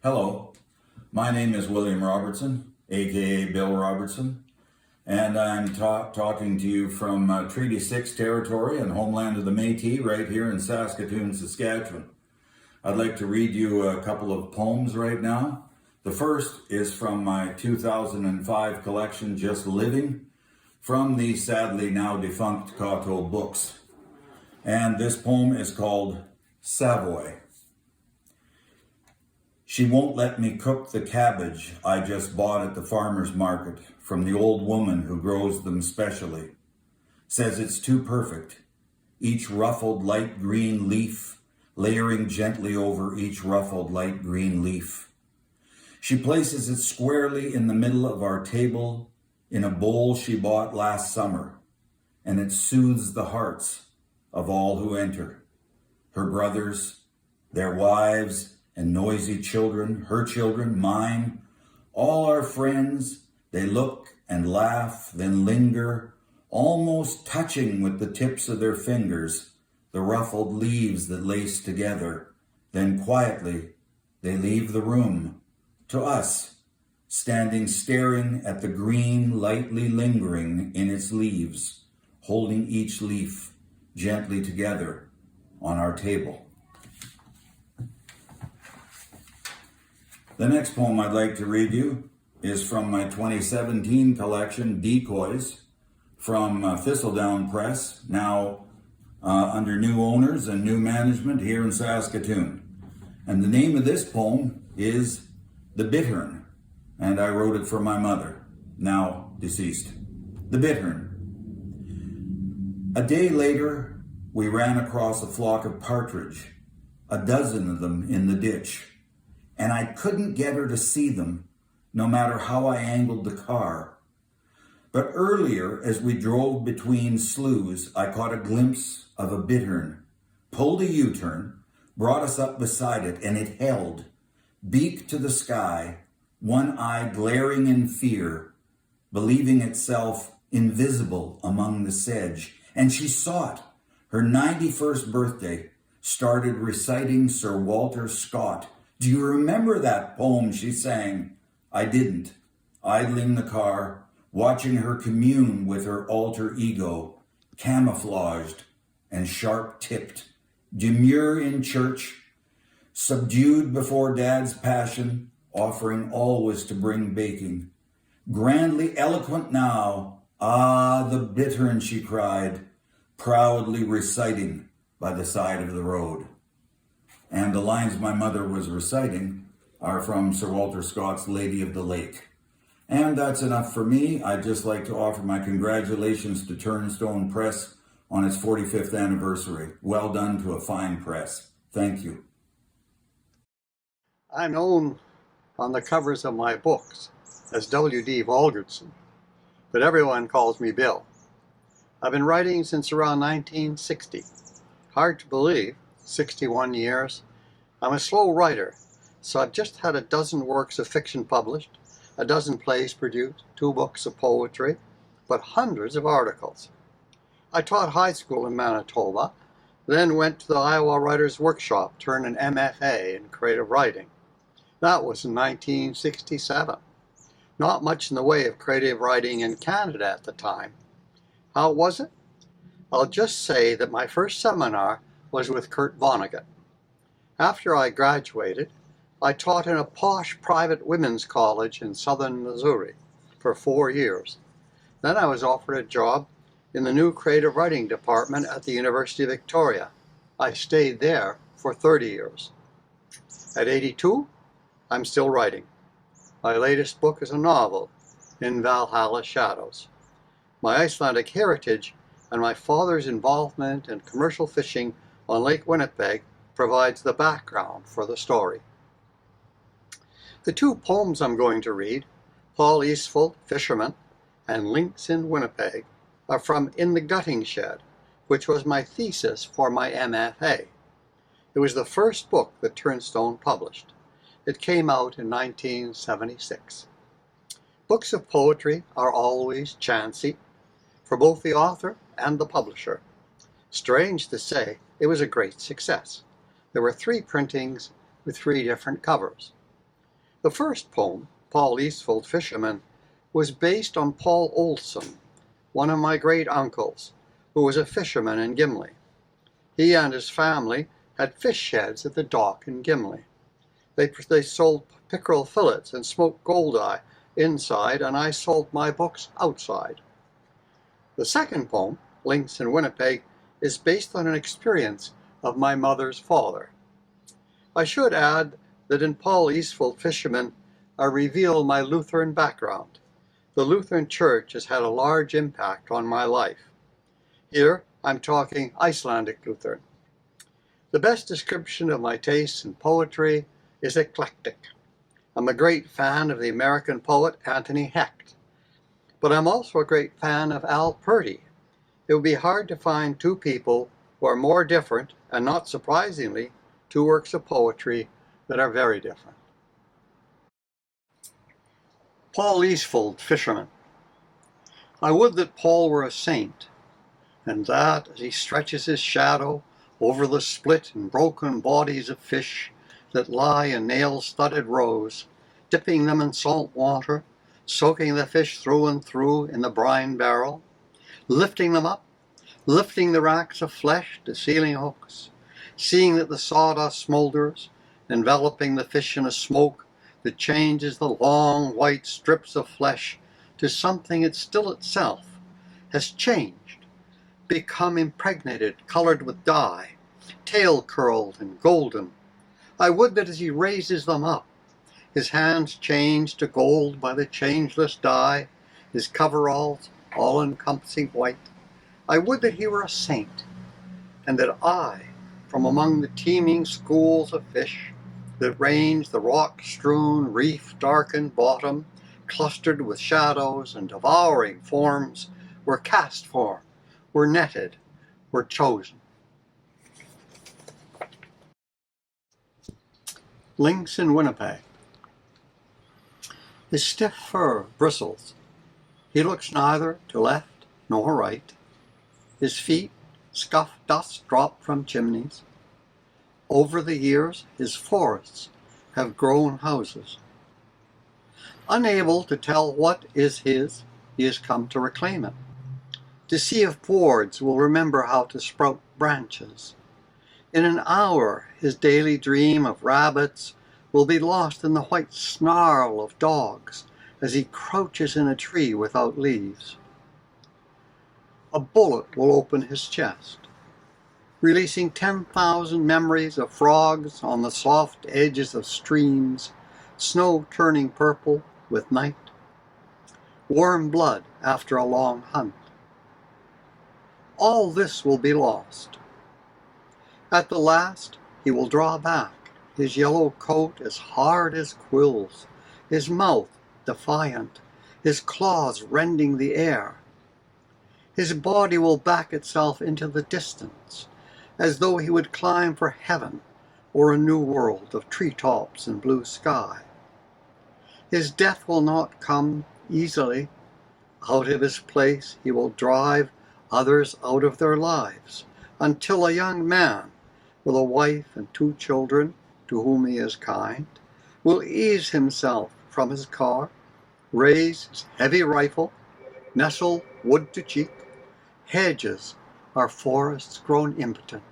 Hello, my name is William Robertson, aka Bill Robertson, and I'm talking to you from Treaty 6 territory and homeland of the Métis right here in Saskatoon, Saskatchewan. I'd like to read you a couple of poems right now. The first is from my 2005 collection, Just Living, from the sadly now defunct Coteau books. And this poem is called Savoy. She won't let me cook the cabbage I just bought at the farmer's market from the old woman who grows them specially. Says it's too perfect, each ruffled light green leaf layering gently over each ruffled light green leaf. She places it squarely in the middle of our table in a bowl she bought last summer, and it soothes the hearts of all who enter. Her brothers, their wives, and noisy children, her children, mine, all our friends, they look and laugh, then linger, almost touching with the tips of their fingers the ruffled leaves that lace together. Then quietly they leave the room to us, standing staring at the green lightly lingering in its leaves, holding each leaf gently together on our table. The next poem I'd like to read you is from my 2017 collection, Decoys, from Thistledown Press, now under new owners and new management here in Saskatoon. And the name of this poem is The Bittern, and I wrote it for my mother, now deceased. The Bittern. A day later, we ran across a flock of partridge, a dozen of them in the ditch. And I couldn't get her to see them, no matter how I angled the car. But earlier, as we drove between sloughs, I caught a glimpse of a bittern, pulled a U-turn, brought us up beside it, and it held, beak to the sky, one eye glaring in fear, believing itself invisible among the sedge. And she saw it. Her 91st birthday started reciting Sir Walter Scott. Do you remember that poem she sang? I didn't. Idling the car, watching her commune with her alter ego, camouflaged and sharp-tipped, demure in church, subdued before Dad's passion, offering always to bring baking. Grandly eloquent now, ah, the bittern, she cried, proudly reciting by the side of the road. And the lines my mother was reciting are from Sir Walter Scott's Lady of the Lake. And that's enough for me. I'd just like to offer my congratulations to Turnstone Press on its 45th anniversary. Well done to a fine press. Thank you. I'm known on the covers of my books as W.D. Valgardson, but everyone calls me Bill. I've been writing since around 1960. Hard to believe. 61 years. I'm a slow writer, so I've just had a dozen works of fiction published, a dozen plays produced, 2 books of poetry, but hundreds of articles. I taught high school in Manitoba, then went to the Iowa Writers Workshop, turned an MFA in creative writing. That was in 1967. Not much in the way of creative writing in Canada at the time. How was it? I'll just say that my first seminar was with Kurt Vonnegut. After I graduated, I taught in a posh private women's college in southern Missouri for 4 years. Then I was offered a job in the new creative writing department at the University of Victoria. I stayed there for 30 years. At 82, I'm still writing. My latest book is a novel, In Valhalla Shadows. My Icelandic heritage and my father's involvement in commercial fishing on Lake Winnipeg provides the background for the story. The 2 poems I'm going to read, Paul Eastful, Fisherman, and Lynx in Winnipeg, are from In the Gutting Shed, which was my thesis for my MFA. It was the first book that Turnstone published. It came out in 1976. Books of poetry are always chancy for both the author and the publisher. Strange to say, it was a great success. There were 3 printings with 3 different covers. The first poem, Paul Eastfold Fisherman, was based on Paul Olson, one of my great uncles, who was a fisherman in Gimli. He and his family had fish sheds at the dock in Gimli. They sold pickerel fillets and smoked goldeye inside, and I sold my books outside. The second poem, Lynx in Winnipeg, is based on an experience of my mother's father. I should add that in Paul Eastfold Fisherman, I reveal my Lutheran background. The Lutheran Church has had a large impact on my life. Here, I'm talking Icelandic Lutheran. The best description of my tastes in poetry is eclectic. I'm a great fan of the American poet Anthony Hecht, but I'm also a great fan of Al Purdy. It would be hard to find two people who are more different, and not surprisingly, two works of poetry that are very different. Paul Eastfold Fisherman. I would that Paul were a saint, and that as he stretches his shadow over the split and broken bodies of fish that lie in nail-studded rows, dipping them in salt water, soaking the fish through and through in the brine barrel, lifting them up, lifting the racks of flesh to ceiling hooks, seeing that the sawdust smolders, enveloping the fish in a smoke that changes the long white strips of flesh to something that still itself has changed, become impregnated, colored with dye, tail curled and golden. I would that as he raises them up, his hands change to gold by the changeless dye, his coveralls all-encompassing white. I would that he were a saint, and that I, from among the teeming schools of fish that range the rock-strewn, reef-darkened bottom, clustered with shadows and devouring forms, were cast for, were netted, were chosen. Lynx in Winnipeg. His stiff fur bristles. He looks neither to left nor right. His feet scuff dust dropped from chimneys. Over the years, his forests have grown houses. Unable to tell what is his, he has come to reclaim it, to see if boards will remember how to sprout branches. In an hour, his daily dream of rabbits will be lost in the white snarl of dogs as he crouches in a tree without leaves. A bullet will open his chest, releasing 10,000 memories of frogs on the soft edges of streams, snow turning purple with night, warm blood after a long hunt. All this will be lost. At the last, he will draw back, his yellow coat as hard as quills, his mouth defiant, his claws rending the air. His body will back itself into the distance, as though he would climb for heaven or a new world of treetops and blue sky. His death will not come easily. Out of his place he will drive others out of their lives, until a young man with a wife and 2 children to whom he is kind will ease himself from his car, raise his heavy rifle, nestle wood to cheek. Hedges are forests grown impotent.